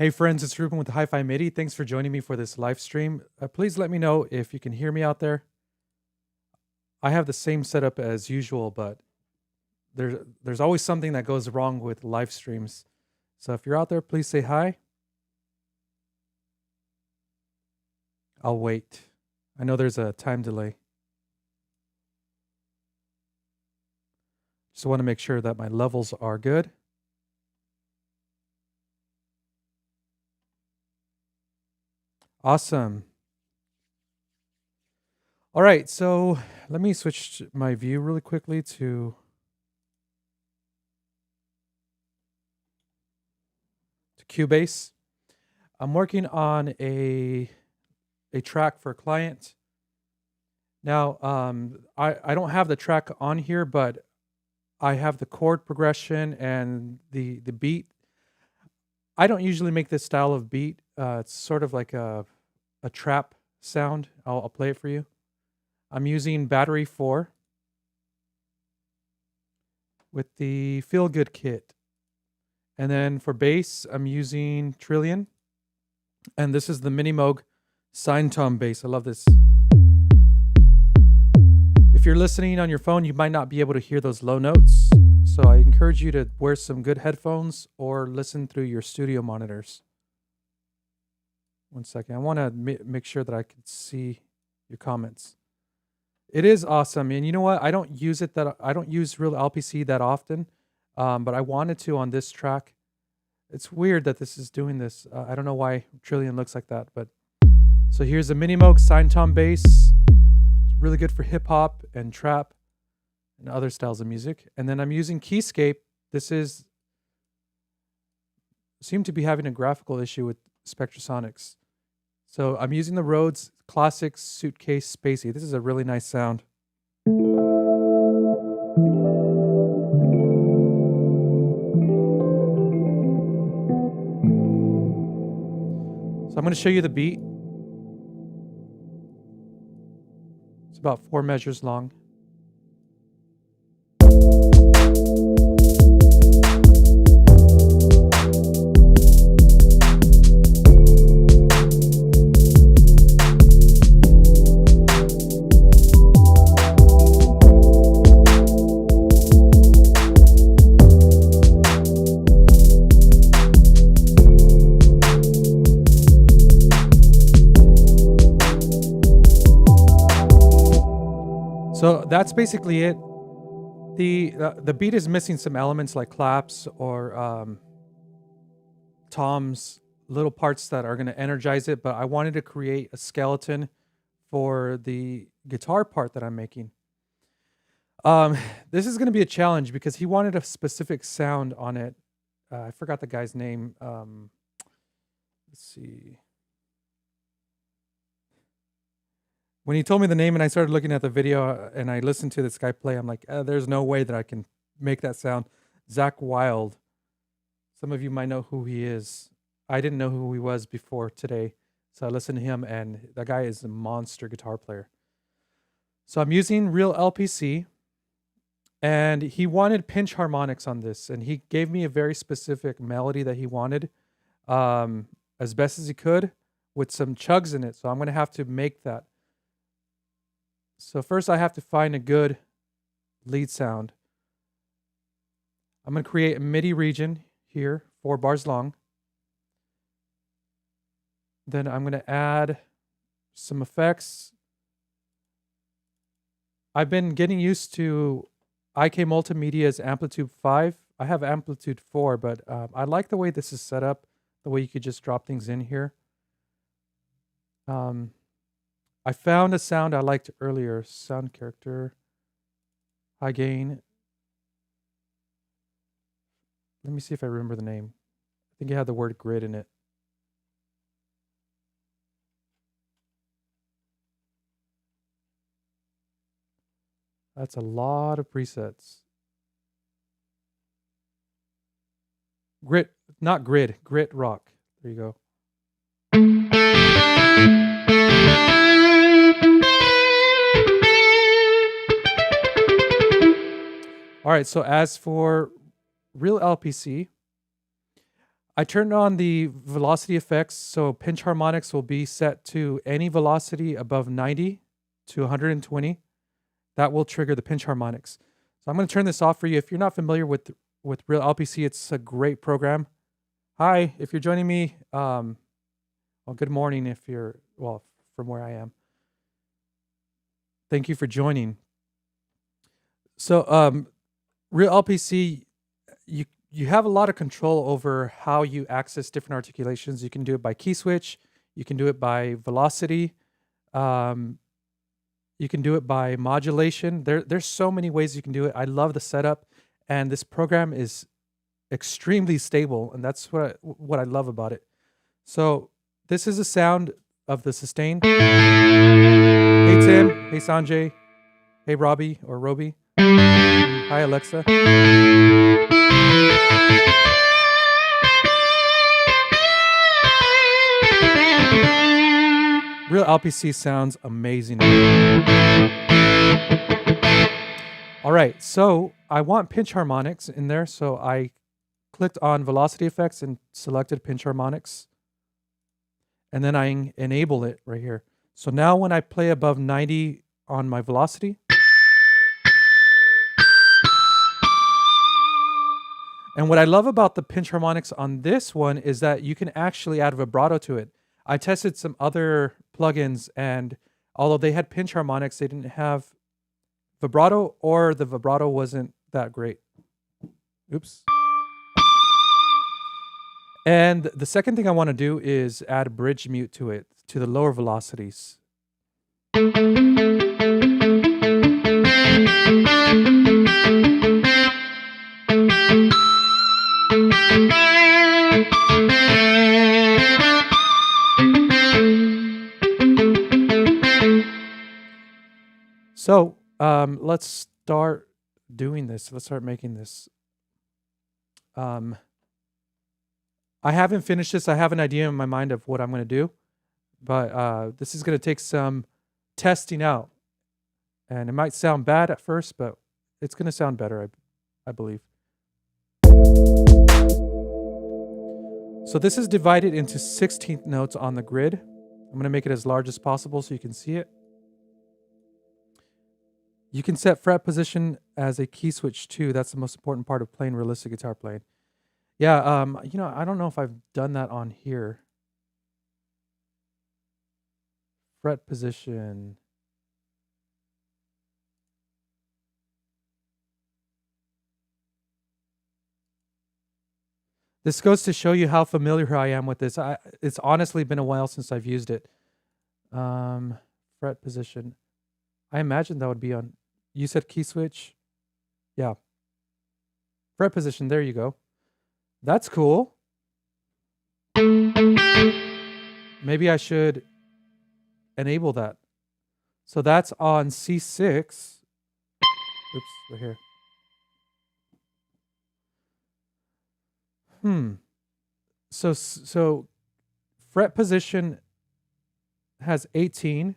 Hey friends, it's Ruben with the Hi-Fi MIDI. Thanks for joining me for this live stream. Please let me know if you can hear me out there. I have the same setup as usual, but there's always something that goes wrong with live streams. So if you're out there, please say hi. I'll wait. I know there's a time delay. Just want to make sure that my levels are good. Awesome. All right, so let me switch my view really quickly to Cubase. I'm working on a track for a client. Now, I don't have the track on here, but I have the chord progression and the beat. I don't usually make this style of beat. It's sort of like a trap sound. I'll play it for you. I'm using Battery 4 with the Feel Good kit. And then for bass, I'm using Trillion. And this is the Mini Moog Sine Tom bass. I love this. If you're listening on your phone, you might not be able to hear those low notes. So I encourage you to wear some good headphones or listen through your studio monitors. One second. I want to make sure that I can see your comments. It is awesome. And you know what? I don't use RealLPC that often, but I wanted to on this track. It's weird that this is doing this. I don't know why Trillion looks like that, but so here's a Mini Moog Sine Tom bass. It's really good for hip hop and trap and other styles of music. And then I'm using Keyscape. This seem to be having a graphical issue with Spectrasonics. So I'm using the Rhodes Classic Suitcase Spacey. This is a really nice sound. So I'm going to show you the beat. It's about 4 measures long. So that's basically it. The beat is missing some elements like claps or toms, little parts that are going to energize it, but I wanted to create a skeleton for the guitar part that I'm making. This is going to be a challenge because he wanted a specific sound on it. I forgot the guy's name. Let's see. When he told me the name and I started looking at the video and I listened to this guy play, I'm like, there's no way that I can make that sound. Zach Wild. Some of you might know who he is. I didn't know who he was before today. So I listened to him and that guy is a monster guitar player. So I'm using RealLPC and he wanted pinch harmonics on this. And he gave me a very specific melody that he wanted as best as he could with some chugs in it. So I'm going to have to make that. So first I have to find a good lead sound. I'm going to create a MIDI region here, 4 bars long. Then I'm going to add some effects. I've been getting used to IK Multimedia's Amplitude 5. I have Amplitude 4, but I like the way this is set up, the way you could just drop things in here. I found a sound I liked earlier. Sound character, high gain. Let me see if I remember the name. I think it had the word grid in it. That's a lot of presets. Grit, not grid, Grit Rock. There you go. All right, so as for RealLPC, I turned on the velocity effects, so pinch harmonics will be set to any velocity above 90 to 120. That will trigger the pinch harmonics. So I'm going to turn this off for you. If you're not familiar with RealLPC, it's a great program. Hi, if you're joining me, well, good morning if you're, well, from where I am. Thank you for joining. So RealLPC, you have a lot of control over how you access different articulations. You can do it by key switch. You can do it by velocity. You can do it by modulation. There's so many ways you can do it. I love the setup, and this program is extremely stable, and that's what I love about it. So this is the sound of the sustain. Hey Tim, hey Sanjay, hey Robbie or Roby. Hi Alexa. RealLPC sounds amazing. All right, so I want pinch harmonics in there, so I clicked on velocity effects and selected pinch harmonics. And then I enable it right here. So now when I play above 90 on my velocity, and what I love about the pinch harmonics on this one is that you can actually add vibrato to it. I tested some other plugins, and although they had pinch harmonics, they didn't have vibrato, or the vibrato wasn't that great. Oops. And the second thing I want to do is add bridge mute to it, to the lower velocities. So let's start doing this. Let's start making this. I haven't finished this. I have an idea in my mind of what I'm going to do, but this is going to take some testing out. And it might sound bad at first, but it's going to sound better, I believe. So this is divided into 16th notes on the grid. I'm going to make it as large as possible so you can see it. You can set fret position as a key switch too. That's the most important part of playing realistic guitar playing. Yeah, you know, I don't know if I've done that on here. Fret position. This goes to show you how familiar I am with this. It's honestly been a while since I've used it. Fret position. I imagine that would be on, you said key switch? Yeah. Fret position, there you go. That's cool. Maybe I should enable that. So that's on C6. Oops, right here. So fret position has 18,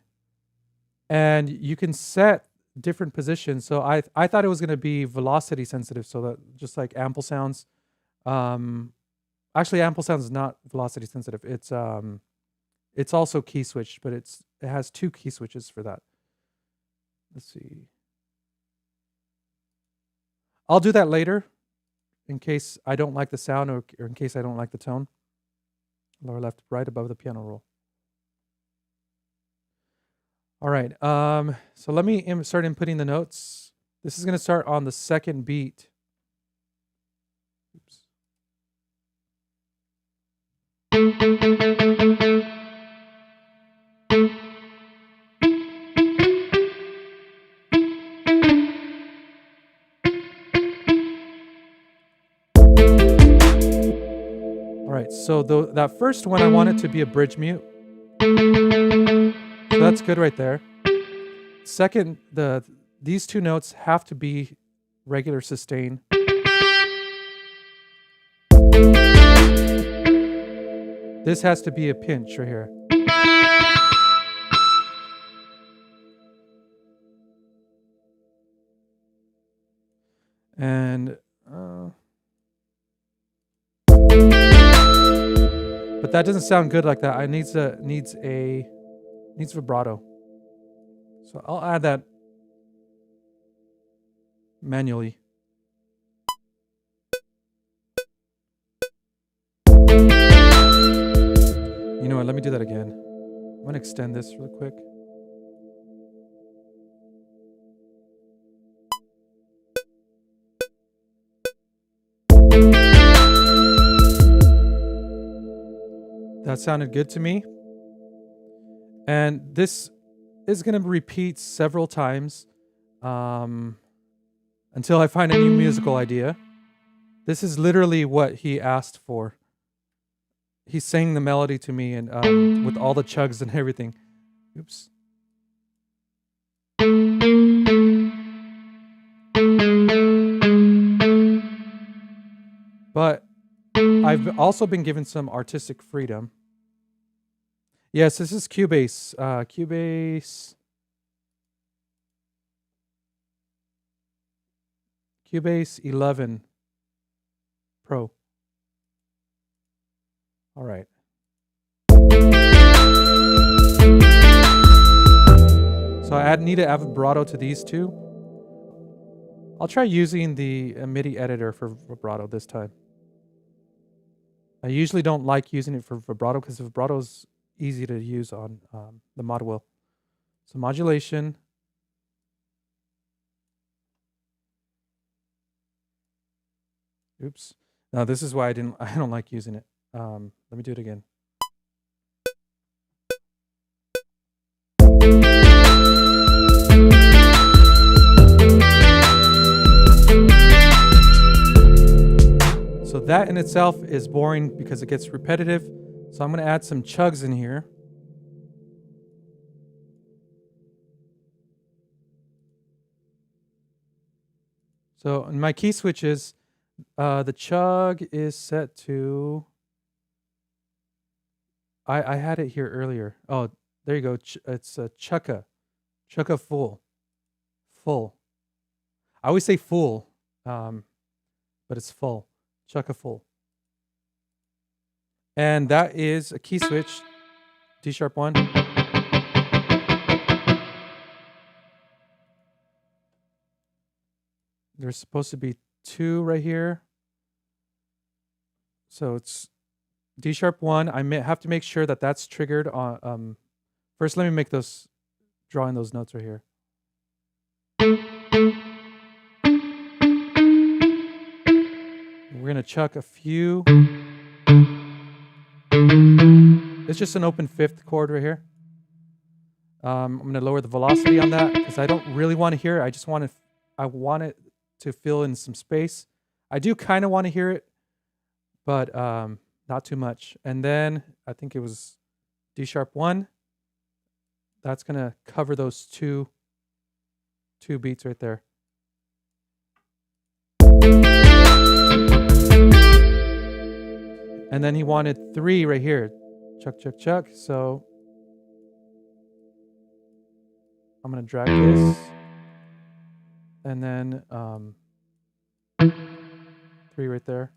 and you can set different positions. So I thought it was going to be velocity sensitive, so that just like ample sounds. Actually, ample sounds is not velocity sensitive. It's also key switched, but it has 2 key switches for that. Let's see. I'll do that later in case I don't like the sound or in case I don't like the tone. Lower left, right above the piano roll. All right, so let me start inputting the notes. This is going to start on the second beat. Oops. All right, so that first one, I want it to be a bridge mute. So that's good right there. Second, these 2 notes have to be regular sustain. This has to be a pinch right here. And But that doesn't sound good like that. I needs vibrato. So I'll add that manually. You know what? Let me do that again. I'm gonna extend this really quick. That sounded good to me. And this is going to repeat several times until I find a new musical idea. This is literally what he asked for. He sang the melody to me and with all the chugs and everything. Oops. But I've also been given some artistic freedom. Yes, this is Cubase. Cubase 11 Pro. All right. So I need to add vibrato to these two. I'll try using the MIDI editor for vibrato this time. I usually don't like using it for vibrato because vibrato is easy to use on the mod wheel. So modulation. Oops. Now this is why I don't like using it. Let me do it again. So that in itself is boring because it gets repetitive. So I'm going to add some chugs in here. So in my key switches, the chug is set to... I had it here earlier. Oh, there you go. It's a chukka. Chukka full. Full. I always say full, but it's full. Chukka full. And that is a key switch. D sharp 1. There's supposed to be 2 right here. So it's D sharp 1. I have to make sure that that's triggered on. First, let me make those, drawing those notes right here. We're gonna chuck a few. It's just an open 5th chord right here. I'm gonna lower the velocity on that because I don't really want to hear it. I want it to fill in some space. I do kind of want to hear it, but not too much. And then I think it was D sharp 1. That's gonna cover those two beats right there. And then he wanted 3 right here. Chuck, chuck, chuck. So I'm gonna drag this. And then 3 right there.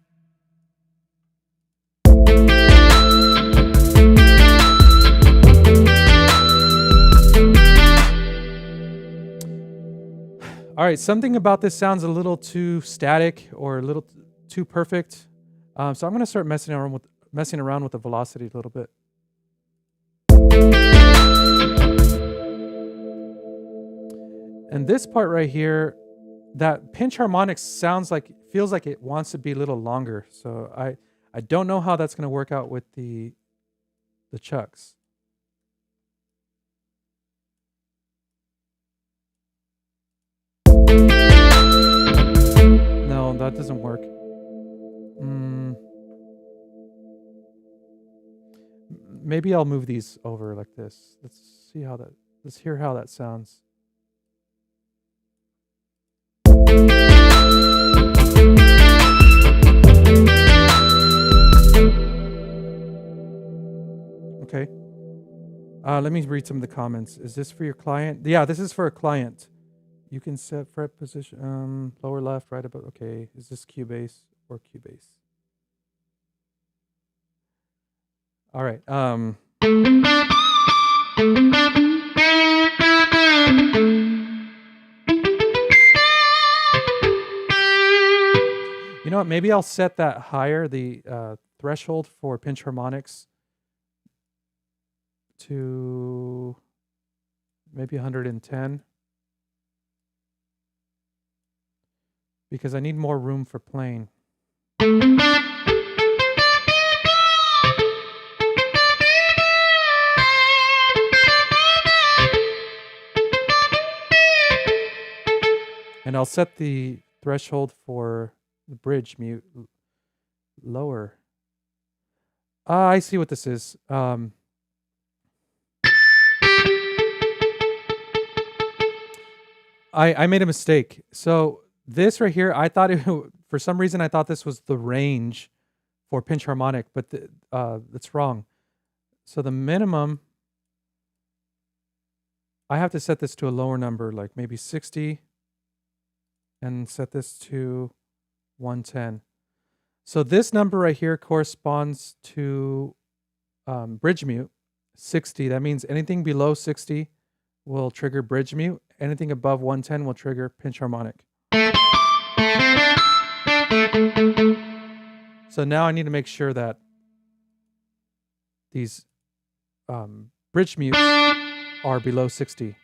All right, something about this sounds a little too static or a little too perfect. So I'm going to start messing around with the velocity a little bit. And this part right here, that pinch harmonics feels like it wants to be a little longer. So I don't know how that's going to work out with the chucks. No, that doesn't work. Maybe I'll move these over like this. Let's hear how that sounds. Okay. Let me read some of the comments. Is this for your client? Yeah, this is for a client. You can set fret position, lower left, right above. Okay, is this Cubase or Cubase? All right. You know what? Maybe I'll set that higher, the threshold for pinch harmonics, to maybe 110. Because I need more room for playing. And I'll set the threshold for the bridge mute lower. I see what this is. I made a mistake. So this right here, I thought for some reason I thought this was the range for pinch harmonic, but that's wrong. So the minimum, I have to set this to a lower number, like maybe 60, and set this to 110. So this number right here corresponds to bridge mute, 60. That means anything below 60 will trigger bridge mute. Anything above 110 will trigger pinch harmonic. So now I need to make sure that these bridge mutes are below 60.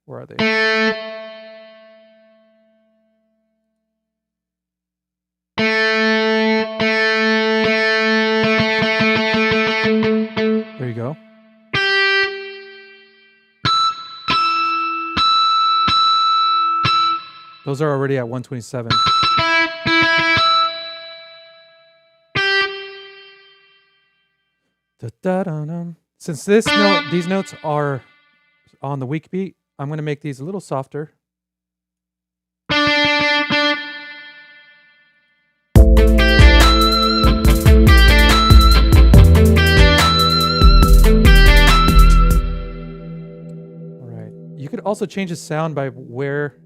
Where are they? There you go. Those are already at 127. Since these notes are on the weak beat, I'm going to make these a little softer. You could also change the sound by where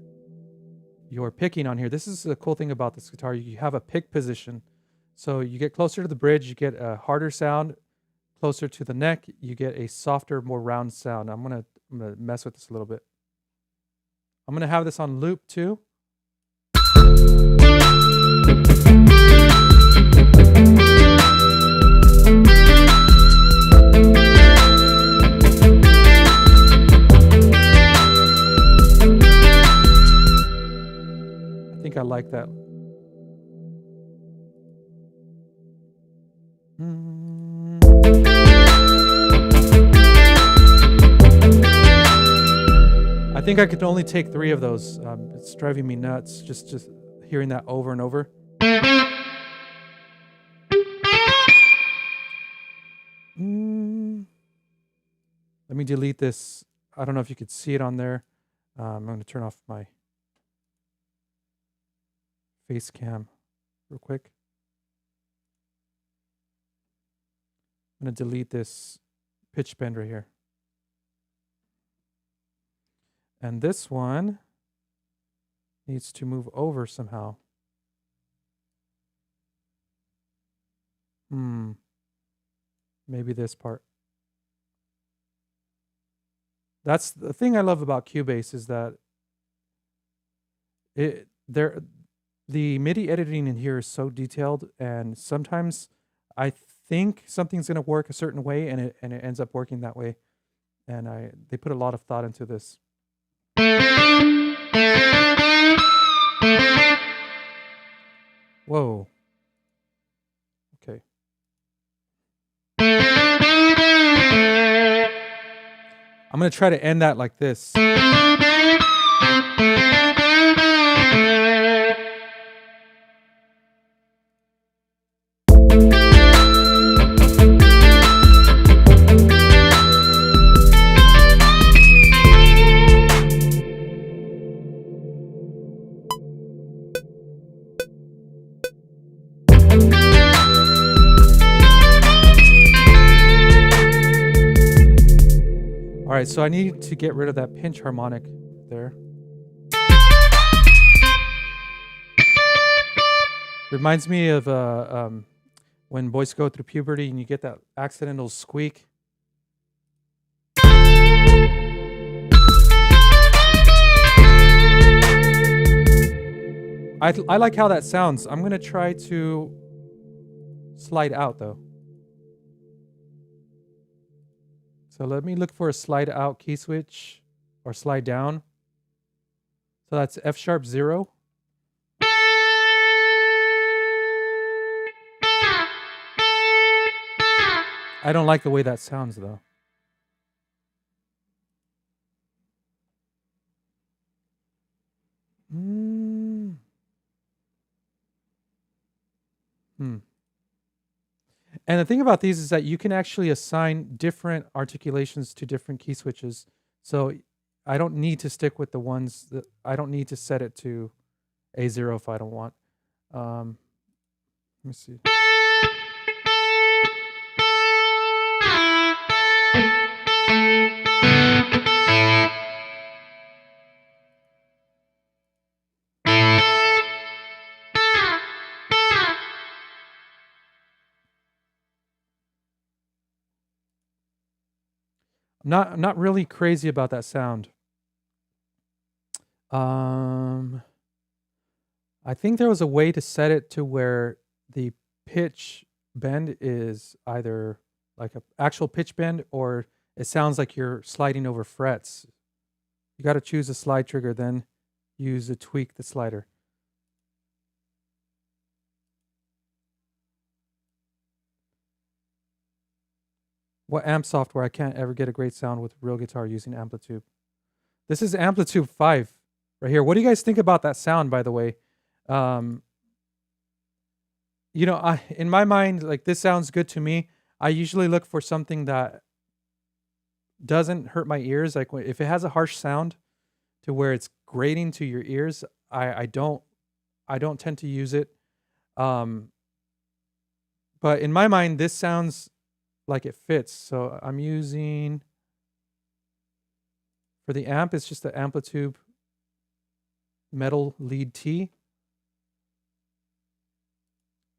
you're picking on here. This is the cool thing about this guitar. You have a pick position. So you get closer to the bridge, you get a harder sound. Closer to the neck, you get a softer, more round sound. I'm gonna mess with this a little bit. I'm gonna have this on loop too. I think I like that. I think I could only take 3 of those. It's driving me nuts just hearing that over and over. Let me delete this. I don't know if you could see it on there. I'm going to turn off my face cam real quick. I'm going to delete this pitch bend right here. And this one needs to move over somehow. Maybe this part. That's the thing I love about Cubase, is that the MIDI editing in here is so detailed, and sometimes I think something's going to work a certain way, and it ends up working that way. And they put a lot of thought into this. Whoa. Okay. I'm going to try to end that like this. All right, so I need to get rid of that pinch harmonic there. Reminds me of when boys go through puberty and you get that accidental squeak. I like how that sounds. I'm going to try to slide out though. So let me look for a slide out key switch or slide down. So that's F sharp 0. I don't like the way that sounds though. And the thing about these is that you can actually assign different articulations to different key switches. So I don't need to stick with the ones that I don't need to set it to A0 if I don't want. Let me see. I'm not really crazy about that sound. I think there was a way to set it to where the pitch bend is either like an actual pitch bend or it sounds like you're sliding over frets. You got to choose a slide trigger, then use a tweak the slider. What amp software? I can't ever get a great sound with real guitar using Amplitube. This is Amplitube 5 right here. What do you guys think about that sound, by the way? You know, in my mind, like this sounds good to me. I usually look for something that doesn't hurt my ears. Like if it has a harsh sound to where it's grating to your ears, I don't tend to use it. But in my mind, this sounds like it fits. So I'm using, for the amp, it's just the Amplitube metal lead T.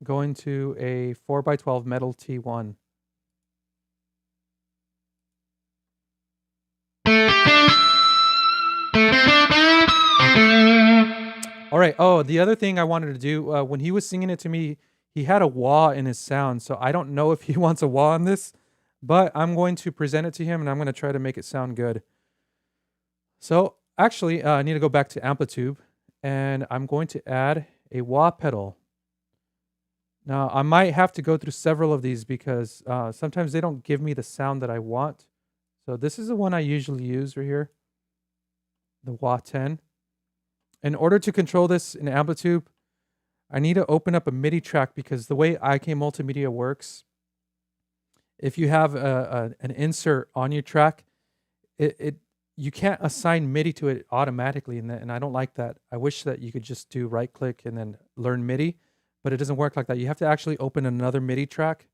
Going to a 4x12 metal T1. All right. Oh, the other thing I wanted to do, when he was singing it to me, he had a wah in his sound. So I don't know if he wants a wah on this, but I'm going to present it to him and I'm going to try to make it sound good. So actually, I need to go back to Amplitube and I'm going to add a wah pedal. Now, I might have to go through several of these because sometimes they don't give me the sound that I want. So this is the one I usually use right here, the wah 10. In order to control this in Amplitube, I need to open up a MIDI track because the way IK Multimedia works, if you have an insert on your track, you can't assign MIDI to it automatically, and I don't like that. I wish that you could just do right click and then learn MIDI, but it doesn't work like that. You have to actually open another MIDI track.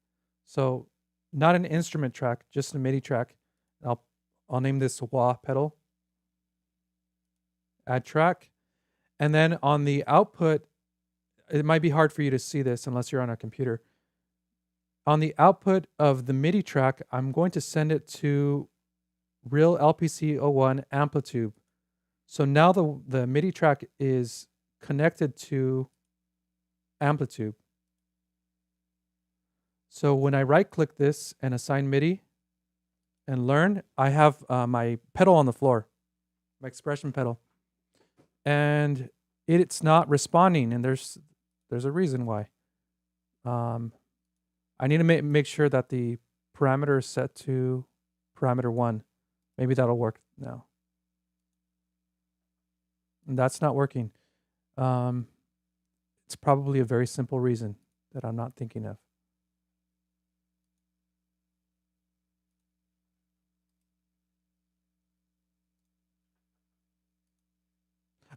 So not an instrument track, just a MIDI track. I'll name this wah pedal. Add track. And then on the output, it might be hard for you to see this unless you're on a computer. On the output of the MIDI track, I'm going to send it to RealLPC 01 Amplitube. So now the MIDI track is connected to Amplitube. So when I right click this and assign MIDI and learn, I have my pedal on the floor, my expression pedal. And it's not responding, and there's a reason why. I need to make sure that the parameter is set to parameter 1. Maybe that'll work now. And that's not working. It's probably a very simple reason that I'm not thinking of.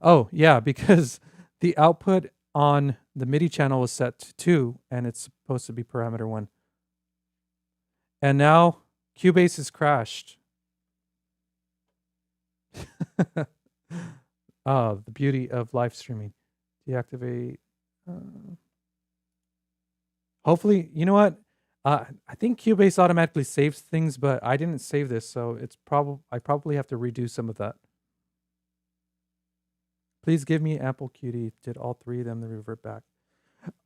Oh, yeah, because the output on the MIDI channel was set to 2, and it's supposed to be parameter 1. And now Cubase has crashed. Oh, the beauty of live streaming. Deactivate. Hopefully, you know what? I think Cubase automatically saves things, but I didn't save this, so it's I probably have to redo some of that. Please give me Apple QD. Did all three of them revert back?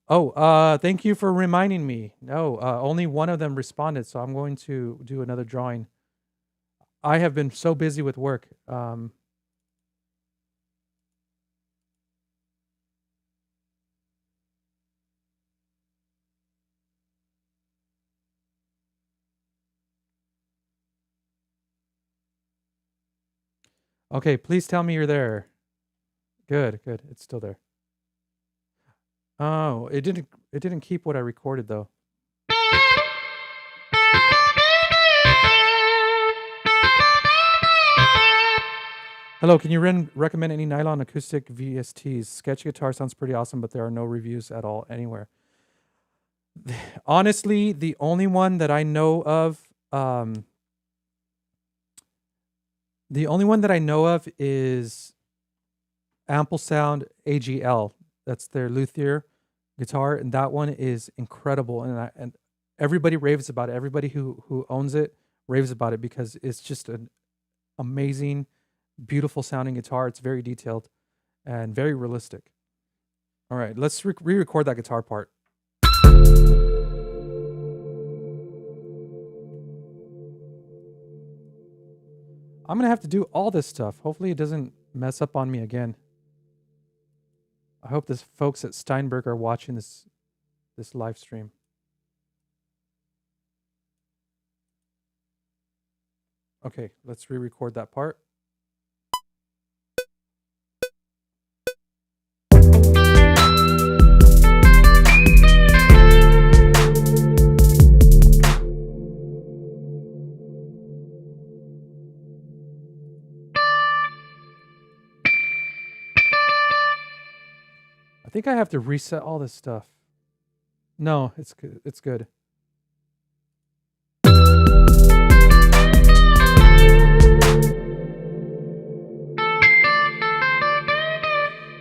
Oh, thank you for reminding me. No, only one of them responded, so I'm going to do another drawing. I have been so busy with work. Okay, please tell me you're there. Good, good. It's still there. Oh, it didn't keep what I recorded though. Hello, can you recommend any nylon acoustic VSTs? Sketch guitar sounds pretty awesome, but there are no reviews at all anywhere. Honestly, the only one that I know of, is Ample Sound AGL. That's their luthier guitar, and that one is incredible. And everybody raves about it. Everybody who owns it raves about it because it's just an amazing, beautiful sounding guitar. It's very detailed and very realistic. All right, let's re-record that guitar part. I'm gonna have to do all this stuff. Hopefully it doesn't mess up on me again. I hope the folks at Steinberg are watching this live stream. Okay, let's re-record that part. I think I have to reset all this stuff. No, it's good. It's good.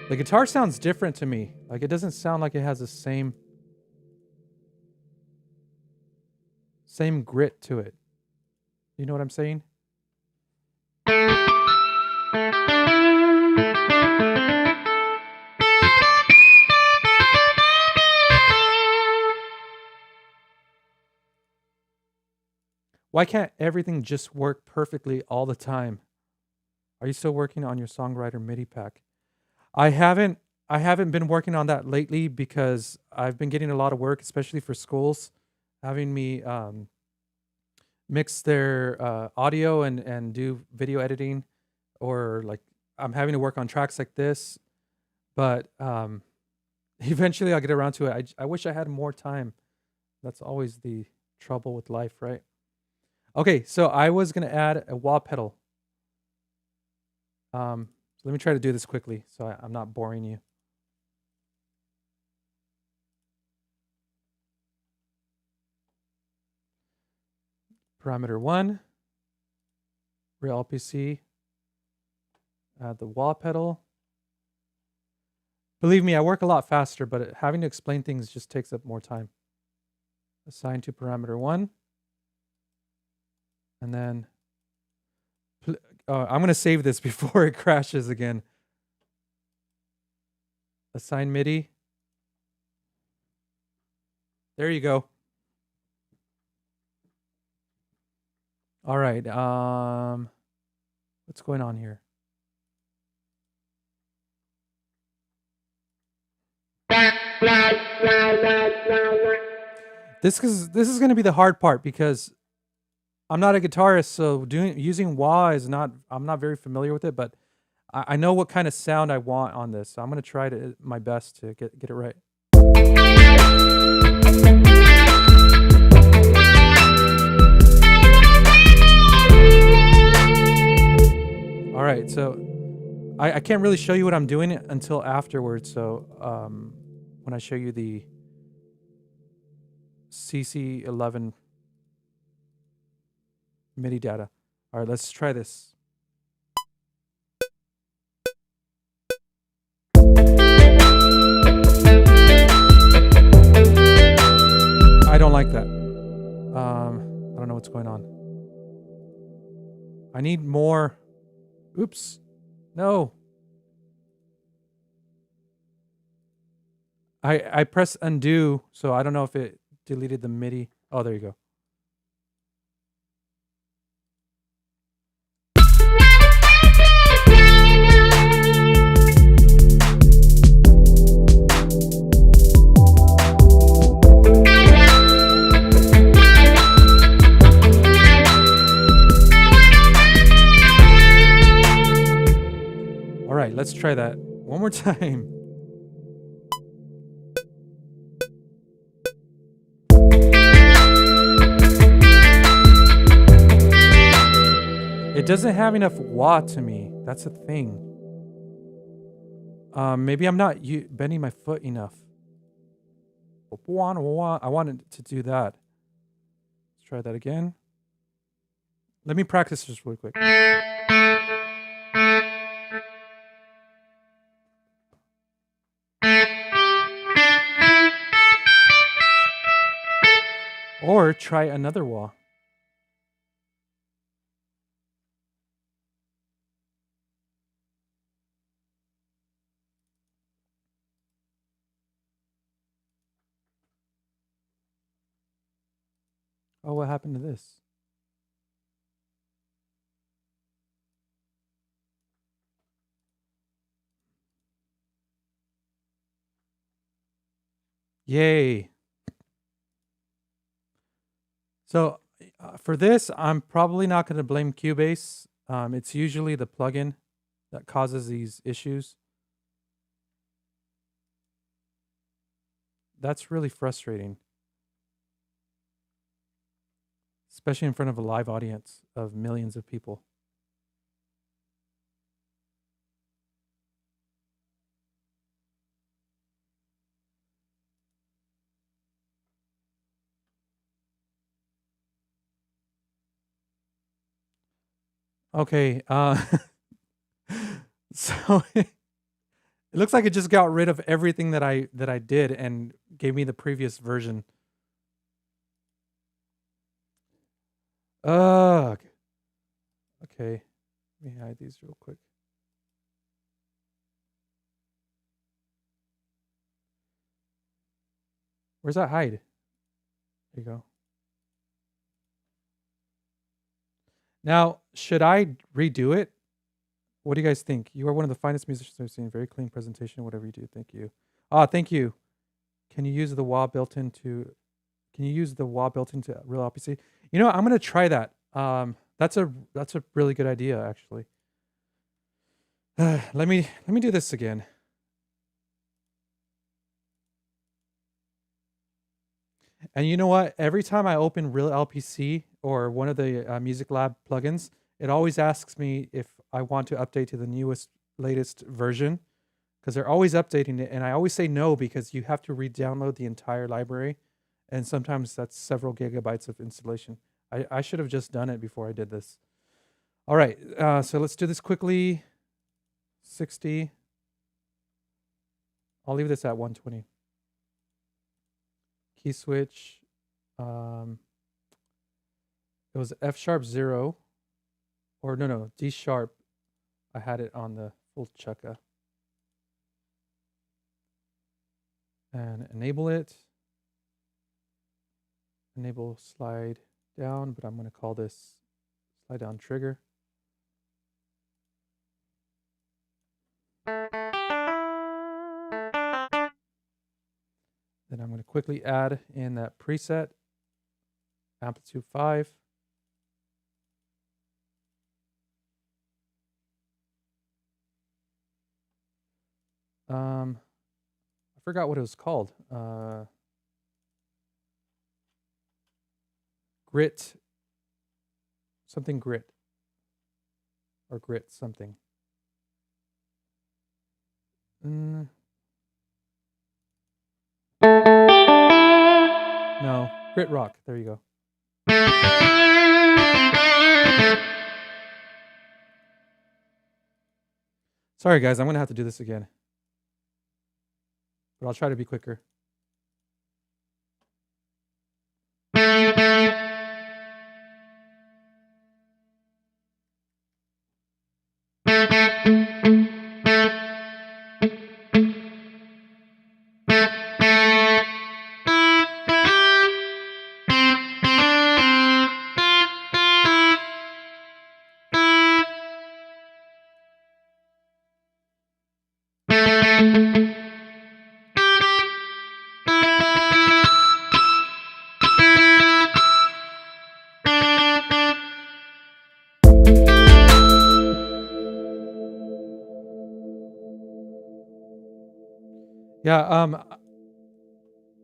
The guitar sounds different to me. Like it doesn't sound like it has the same grit to it. You know what I'm saying? Why can't everything just work perfectly all the time? Are you still working on your songwriter MIDI pack? I haven't been working on that lately because I've been getting a lot of work, especially for schools, having me mix their audio and do video editing, or like I'm having to work on tracks like this. But eventually I'll get around to it. I wish I had more time. That's always the trouble with life, right? Okay, so I was going to add a wah pedal. Let me try to do this quickly so I'm not boring you. Parameter 1, RealLPC, add the wah pedal. Believe me, I work a lot faster, but having to explain things just takes up more time. Assign to parameter 1. And then I'm going to save this before it crashes again. Assign MIDI. There you go. All right. What's going on here? This is going to be the hard part because I'm not a guitarist, so using wah is not. I'm not very familiar with it, but I know what kind of sound I want on this. So I'm going to try my best to get it right. All right, so I can't really show you what I'm doing until afterwards. So when I show you the CC11 MIDI data. All right, let's try this. what's going on. I need more. Oops. No. I press undo, so I don't know if it deleted the MIDI. Oh, there you go. All right, let's try that one more time. It doesn't have enough wah to me. That's a thing. Maybe I'm not bending my foot enough. I wanted to do that. Let's try that again. Let me practice just really quick. Or try another wah. Oh, what happened to this? Yay. So for this, I'm probably not going to blame Cubase. It's usually the plugin that causes these issues. That's really frustrating. Especially in front of a live audience of millions of people. Okay, so it looks like it just got rid of everything that I did and gave me the previous version. Ugh. Okay, let me hide these real quick. Where's that hide? There you go. Now, should I redo it? What do you guys think? You are one of the finest musicians I've seen. Very clean presentation, whatever you do. Thank you. Thank you. Can you use the wah built into RealLPC? You know, I'm gonna try that. That's a really good idea, actually. Let me do this again. And you know what? Every time I open RealLPC or one of the Music Lab plugins, it always asks me if I want to update to the latest version, because they're always updating it. And I always say no, because you have to re-download the entire library. And sometimes that's several gigabytes of installation. I should have just done it before I did this. All right, so let's do this quickly. 60. I'll leave this at 120. Key switch. It was F sharp 0. Or no, D sharp. I had it on the full chukka. And enable it. Enable slide down, but I'm going to call this slide down trigger. Then I'm going to quickly add in that preset, amplitude 5. I forgot what it was called. Grit. Something grit. Or grit something. No, grit rock. There you go. Sorry, guys. I'm going to have to do this again. But I'll try to be quicker. Yeah,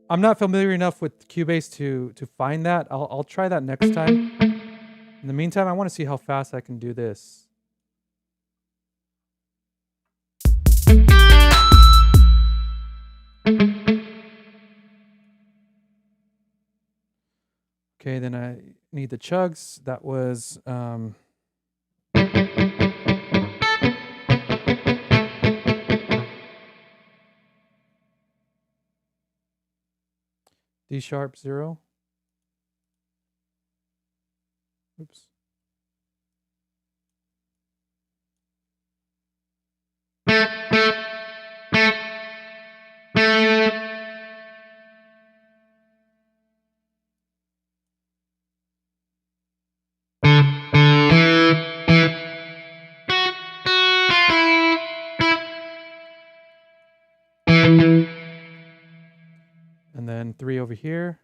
I'm not familiar enough with Cubase to find that. I'll try that next time. In the meantime, I want to see how fast I can do this. Okay, then I need the chugs. That was D sharp 0. Oops. And then 3 over here.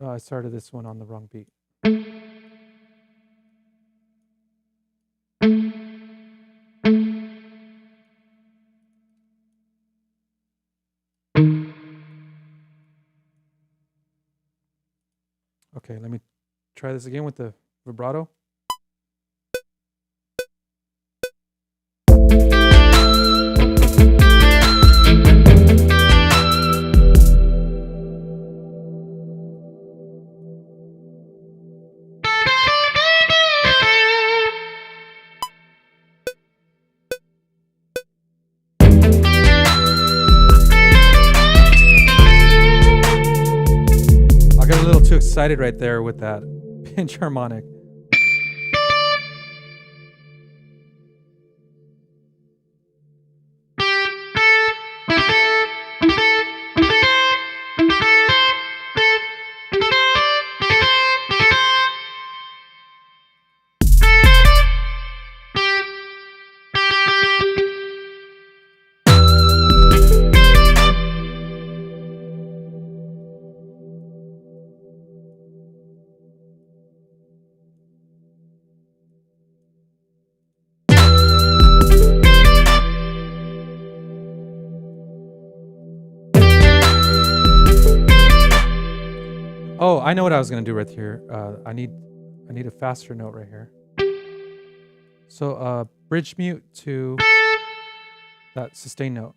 I started this one on the wrong beat. Okay, let me try this again with the vibrato. I got a little too excited right there with that pinch harmonic. Oh, I know what I was gonna do right here. I need a faster note right here. So bridge mute to that sustain note.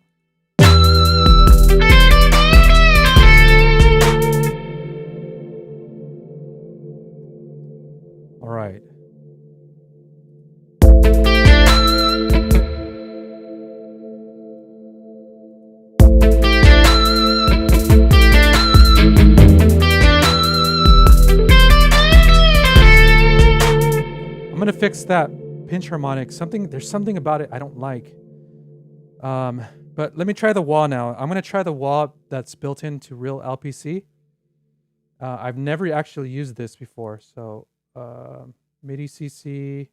All right. I'm gonna fix that pinch harmonic. There's something about it I don't like. But let me try the wah now. I'm gonna try the wah that's built into RealLPC. I've never actually used this before, so MIDI CC.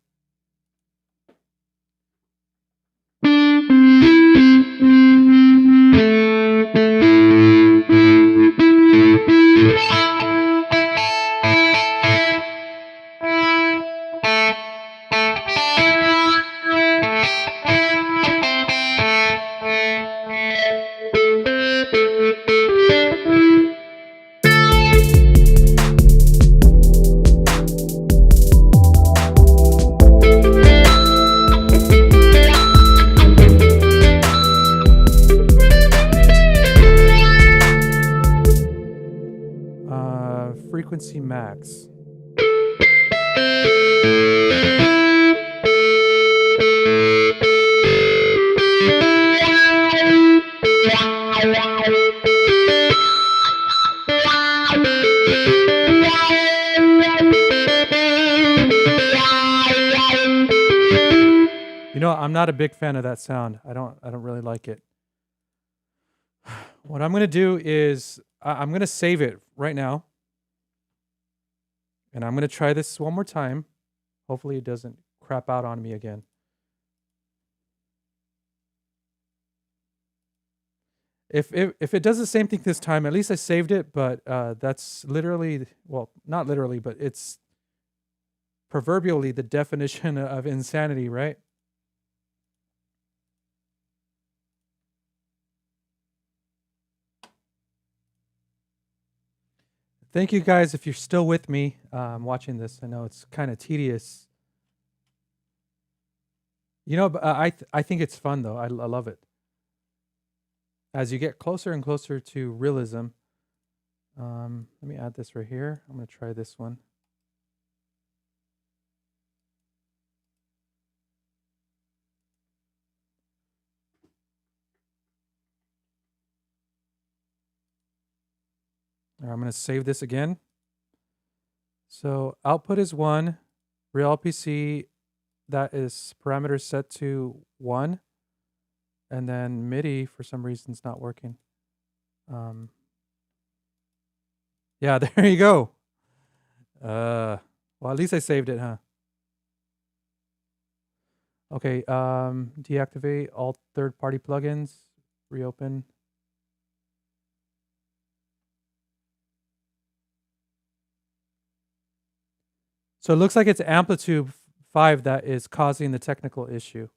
Frequency max. You know, I'm not a big fan of that sound. I don't really like it. What I'm going to do is I'm going to save it right now. And I'm going to try this one more time. Hopefully it doesn't crap out on me again. If it does the same thing this time, at least I saved it. But that's literally, well, not literally, but it's proverbially the definition of insanity, right? Thank you guys if you're still with me watching this. I know it's kind of tedious. You know, but I think it's fun though. I love it. As you get closer and closer to realism, let me add this right here. I'm going to try this one. All right, I'm going to save this again. So output is 1. RealLPC, that is parameters set to 1. And then MIDI, for some reason, is not working. Yeah, there you go. Well, at least I saved it, huh? Okay, deactivate all third-party plugins, reopen. So it looks like it's Amplitude 5 that is causing the technical issue.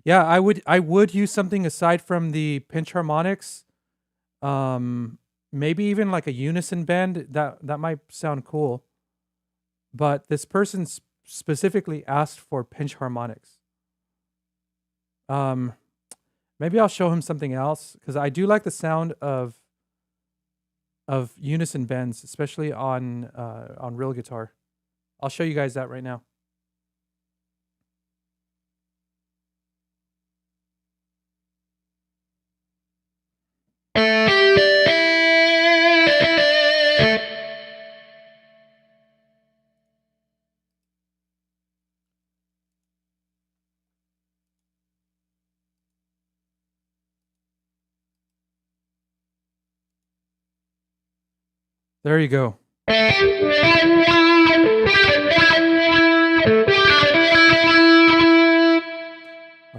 Yeah, I would use something aside from the pinch harmonics. Maybe even like a unison bend. That might sound cool. But this person specifically asked for pinch harmonics. Maybe I'll show him something else because I do like the sound of unison bends, especially on real guitar. I'll show you guys that right now. There you go. All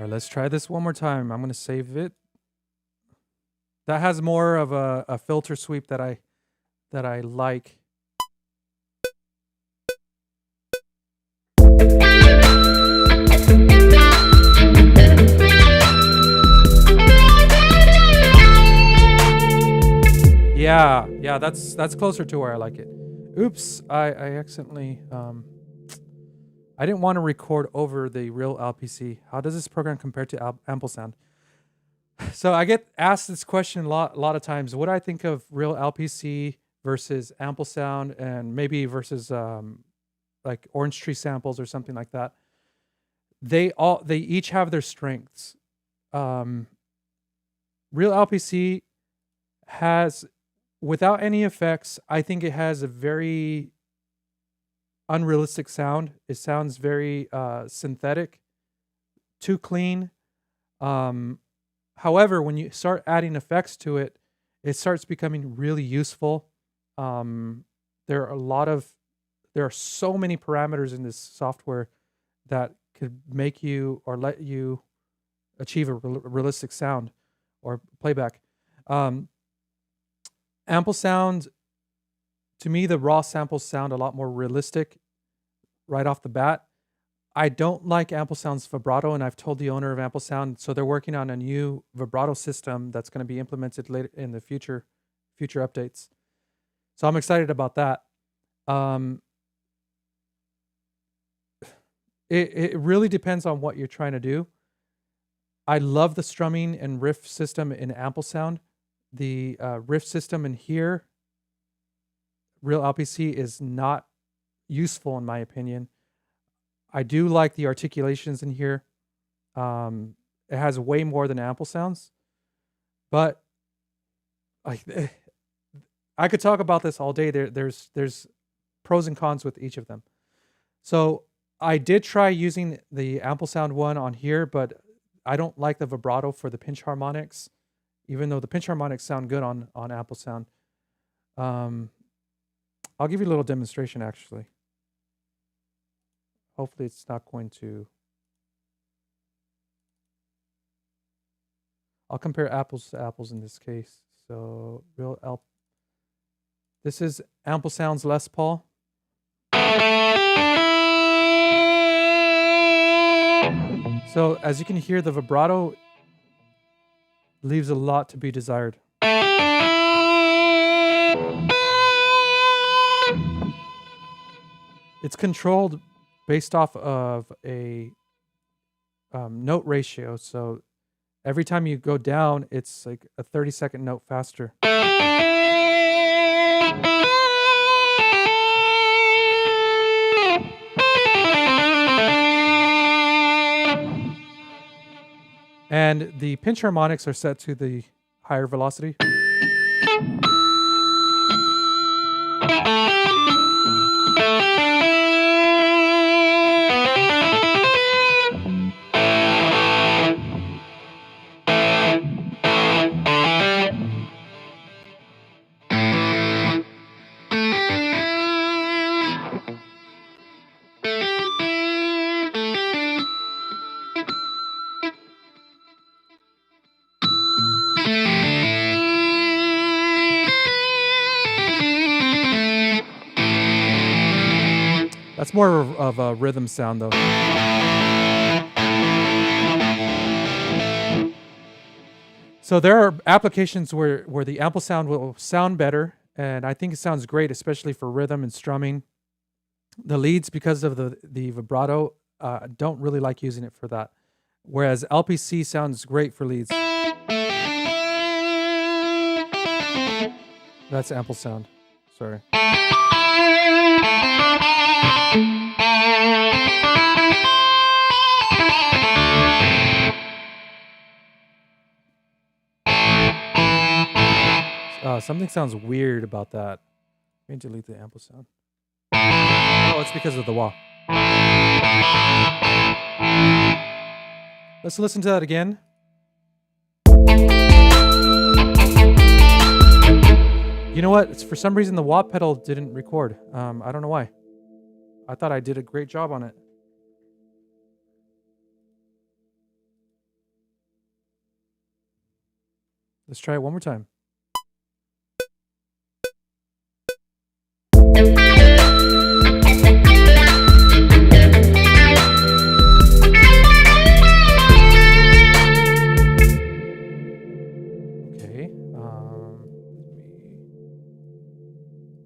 right, let's try this one more time. I'm going to save it. That has more of a filter sweep that I like. Yeah, that's closer to where I like it. Oops, I accidentally I didn't want to record over the RealLPC. How does this program compare to Ample Sound? So I get asked this question a lot of times. What do I think of RealLPC versus Ample Sound, and maybe versus like Orange Tree samples or something like that? They each have their strengths. RealLPC has, without any effects, I think it has a very unrealistic sound. It sounds very synthetic, too clean. However, when you start adding effects to it, it starts becoming really useful. There are so many parameters in this software that could make you or let you achieve a realistic sound or playback. Ample sound, to me, the raw samples sound a lot more realistic right off the bat. I don't like Ample Sound's vibrato, and I've told the owner of Ample Sound, so they're working on a new vibrato system that's going to be implemented later in the future updates. So I'm excited about that. It really depends on what you're trying to do. I love the strumming and riff system in Ample Sound. The riff system in here, RealLPC, is not useful in my opinion. I do like the articulations in here. It has way more than Ample Sounds, but I could talk about this all day. There's pros and cons with each of them. So I did try using the Ample Sound one on here, but I don't like the vibrato for the pinch harmonics, even though the pinch harmonics sound good on Ample Sound. I'll give you a little demonstration actually. Hopefully it's not going to. I'll compare apples to apples in this case. So this is Ample Sounds Les Paul. So as you can hear, the vibrato leaves a lot to be desired. It's controlled based off of a note ratio. So every time you go down, it's like a 30-second note faster. And the pinch harmonics are set to the higher velocity. That's more of a rhythm sound, though. So there are applications where the ample sound will sound better, and I think it sounds great, especially for rhythm and strumming. The leads, because of the vibrato, don't really like using it for that. Whereas LPC sounds great for leads. That's ample sound. Sorry. Something sounds weird about that. Let me delete the ample sound. Oh, it's because of the wah. Let's listen to that again. You know what? It's for some reason the wah pedal didn't record. I don't know why. I thought I did a great job on it. Let's try it one more time. Okay.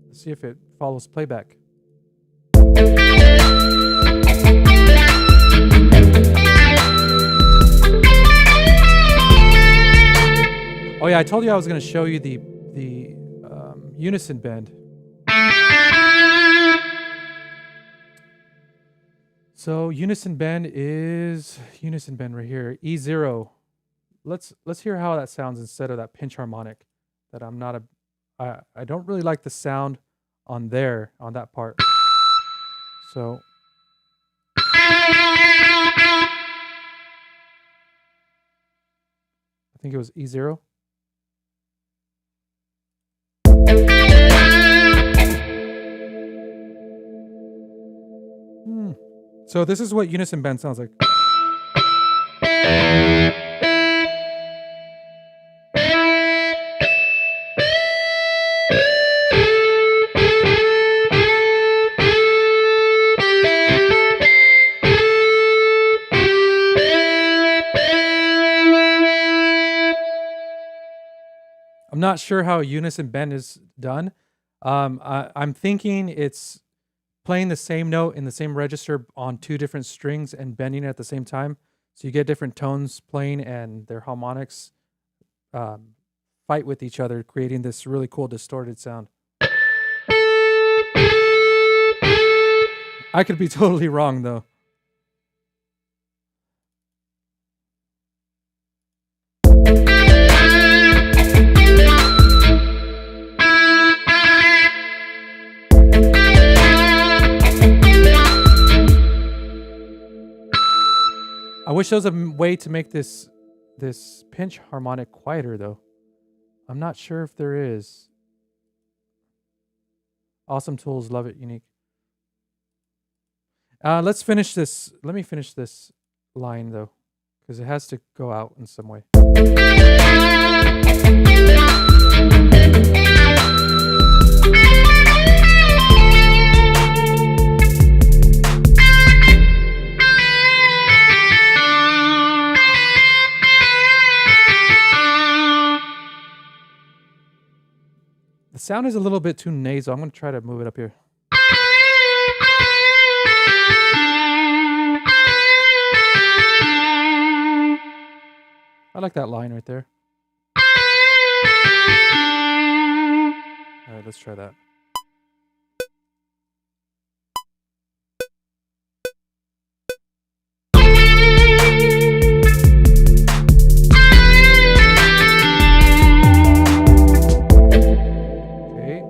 Let's see if it follows playback. Oh yeah, I told you I was going to show you the unison bend. So unison bend right here, E0. Let's hear how that sounds instead of that pinch harmonic. That I don't really like the sound on that part. So I think it was E0. So this is what unison bend sounds like. I'm not sure how a unison bend is done. I'm thinking it's playing the same note in the same register on two different strings and bending it at the same time. So you get different tones playing and their harmonics fight with each other, creating this really cool distorted sound. I could be totally wrong, though. I wish there was a way to make this pinch harmonic quieter, though. I'm not sure if there is. Awesome tools, love it, unique. Let's finish this. Let me finish this line though, because it has to go out in some way. The sound is a little bit too nasal. I'm going to try to move it up here. I like that line right there. All right, let's try that. Okay.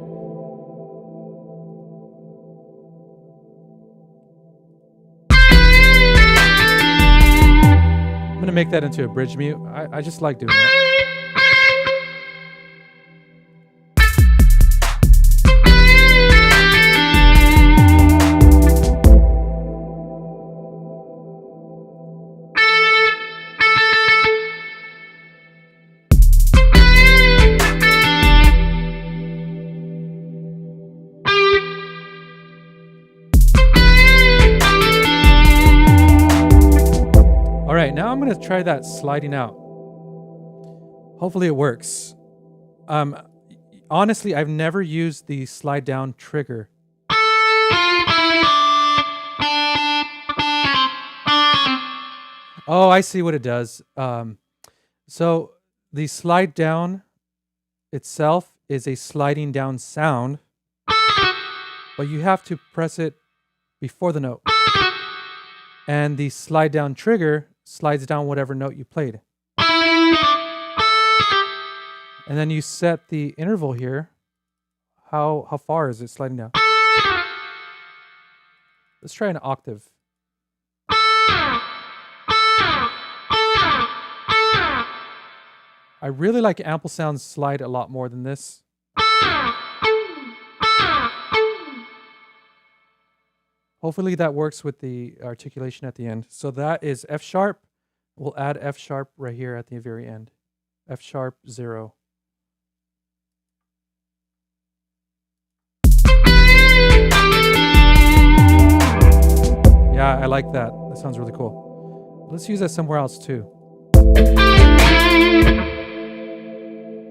I'm going to make that into a bridge mute. I just like doing that. All right, now I'm going to try that sliding out. Hopefully it works. Honestly, I've never used the slide down trigger. Oh, I see what it does. So the slide down itself is a sliding down sound, but you have to press it before the note. And the slide down trigger slides down whatever note you played. And then you set the interval here. How far is it sliding down? Let's try an octave. I really like ample sounds slide a lot more than this. Hopefully that works with the articulation at the end. So that is F sharp. We'll add F sharp right here at the very end. F sharp 0. Yeah, I like that. That sounds really cool. Let's use that somewhere else too.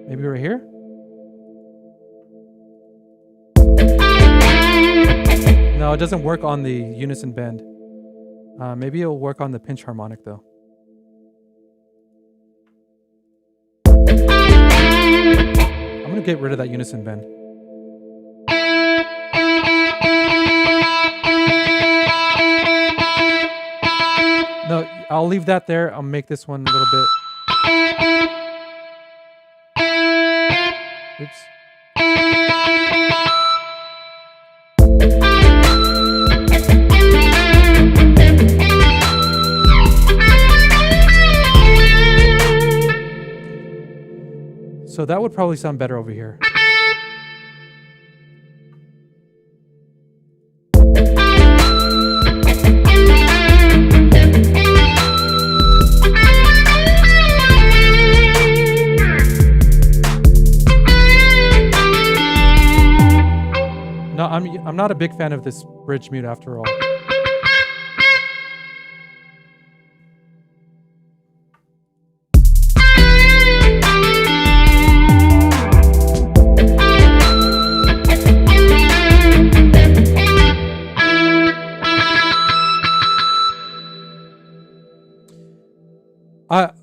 Maybe right here? No, it doesn't work on the unison bend. Maybe it'll work on the pinch harmonic though. I'm gonna get rid of that unison bend. No, I'll leave that there. I'll make this one a little bit. Oops. So that would probably sound better over here. No, I'm not a big fan of this bridge mute after all.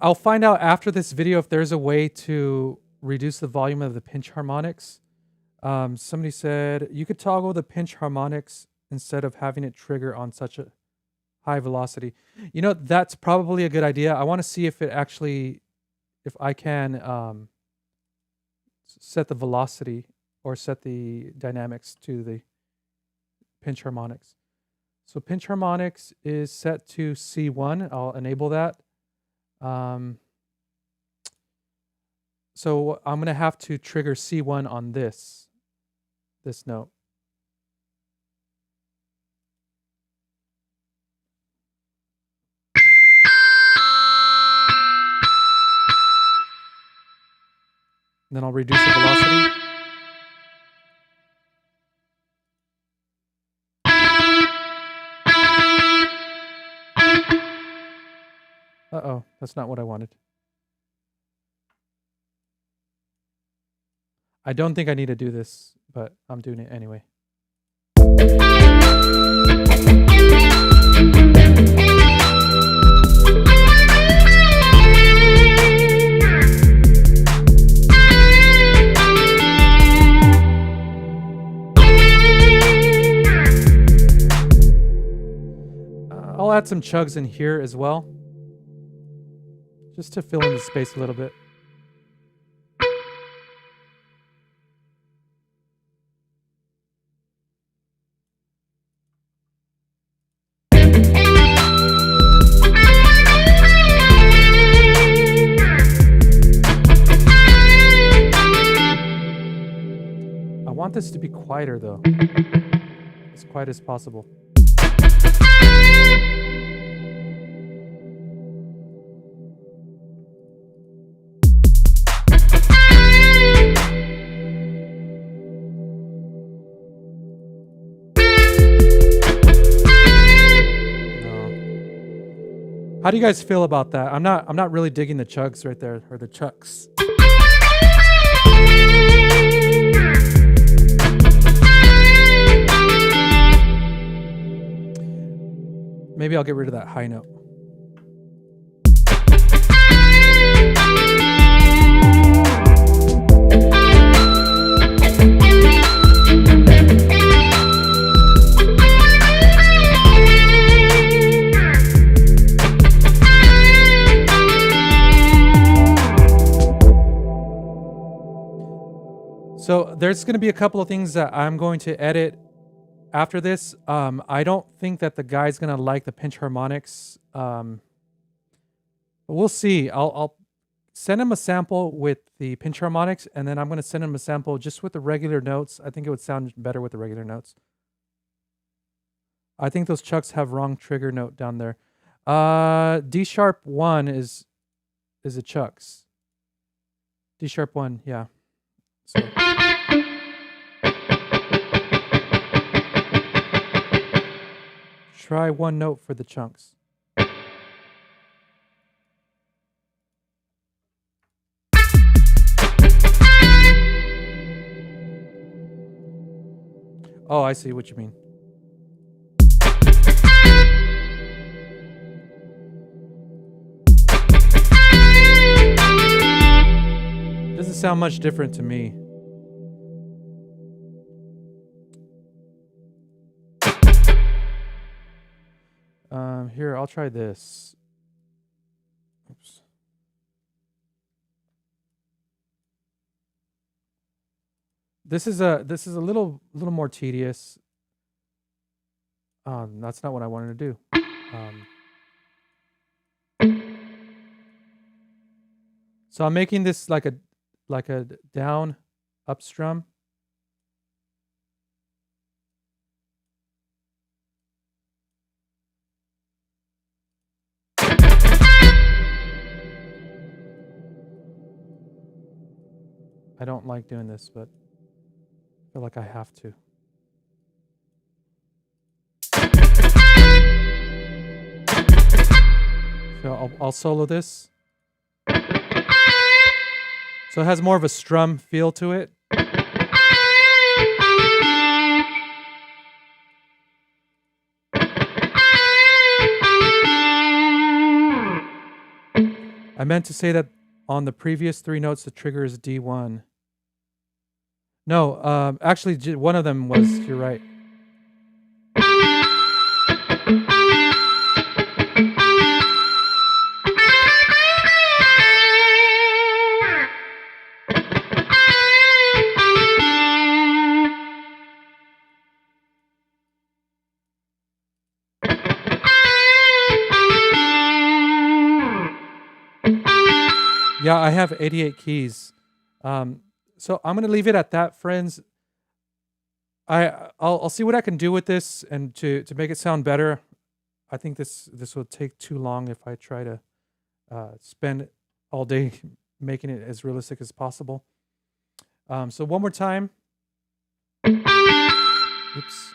I'll find out after this video if there's a way to reduce the volume of the pinch harmonics. Somebody said you could toggle the pinch harmonics instead of having it trigger on such a high velocity. You know, that's probably a good idea. I want to see if it actually, if I can set the velocity or set the dynamics to the pinch harmonics. So pinch harmonics is set to C1. I'll enable that. So I'm going to have to trigger C1 on this note. then I'll reduce the velocity. Uh-oh, that's not what I wanted. I don't think I need to do this, but I'm doing it anyway. I'll add some chugs in here as well, just to fill in the space a little bit. I want this to be quieter though, as quiet as possible. How do you guys feel about that? I'm not really digging the chugs right there, or the chucks. Maybe I'll get rid of that high note. So there's going to be a couple of things that I'm going to edit after this. I don't think that the guy's going to like the pinch harmonics. But we'll see. I'll send him a sample with the pinch harmonics, and then I'm going to send him a sample just with the regular notes. I think it would sound better with the regular notes. I think those chucks have wrong trigger note down there. D sharp 1 is a chucks. D sharp 1, yeah. So. Try one note for the chunks. Oh, I see what you mean. Doesn't sound much different to me. Here, I'll try this. Oops. This is a little more tedious. That's not what I wanted to do. So I'm making this like a down up strum. I don't like doing this, but I feel like I have to. So I'll solo this. So it has more of a strum feel to it. I meant to say that on the previous 3 notes, the trigger is D1. No, actually, one of them was, you're right. Yeah, I have 88 keys. So I'm gonna leave it at that, friends. I'll see what I can do with this and to make it sound better. I think this will take too long if I try to spend all day making it as realistic as possible. So one more time. Oops.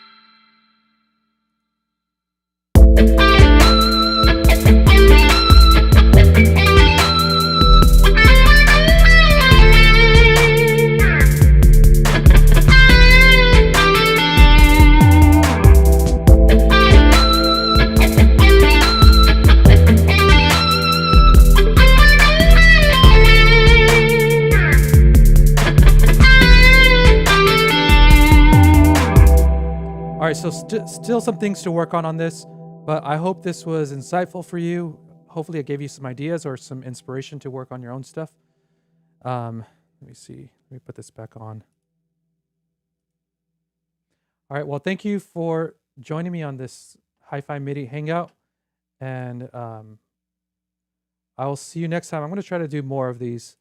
All right, so still some things to work on this, but I hope this was insightful for you. Hopefully it gave you some ideas or some inspiration to work on your own stuff. Let me see. Let me put this back on. All right, well, thank you for joining me on this Hi-Fi MIDI hangout, and I will see you next time. I'm going to try to do more of these.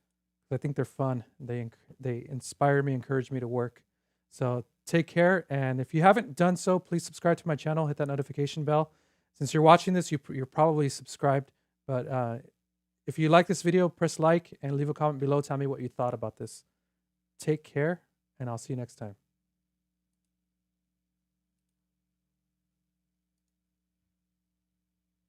I think they're fun. They inspire me, encourage me to work. So take care, and if you haven't done so, please subscribe to my channel, hit that notification bell. Since you're watching this, you're probably subscribed, but if you like this video, press like and leave a comment below. Tell me what you thought about this. Take care, and I'll see you next time.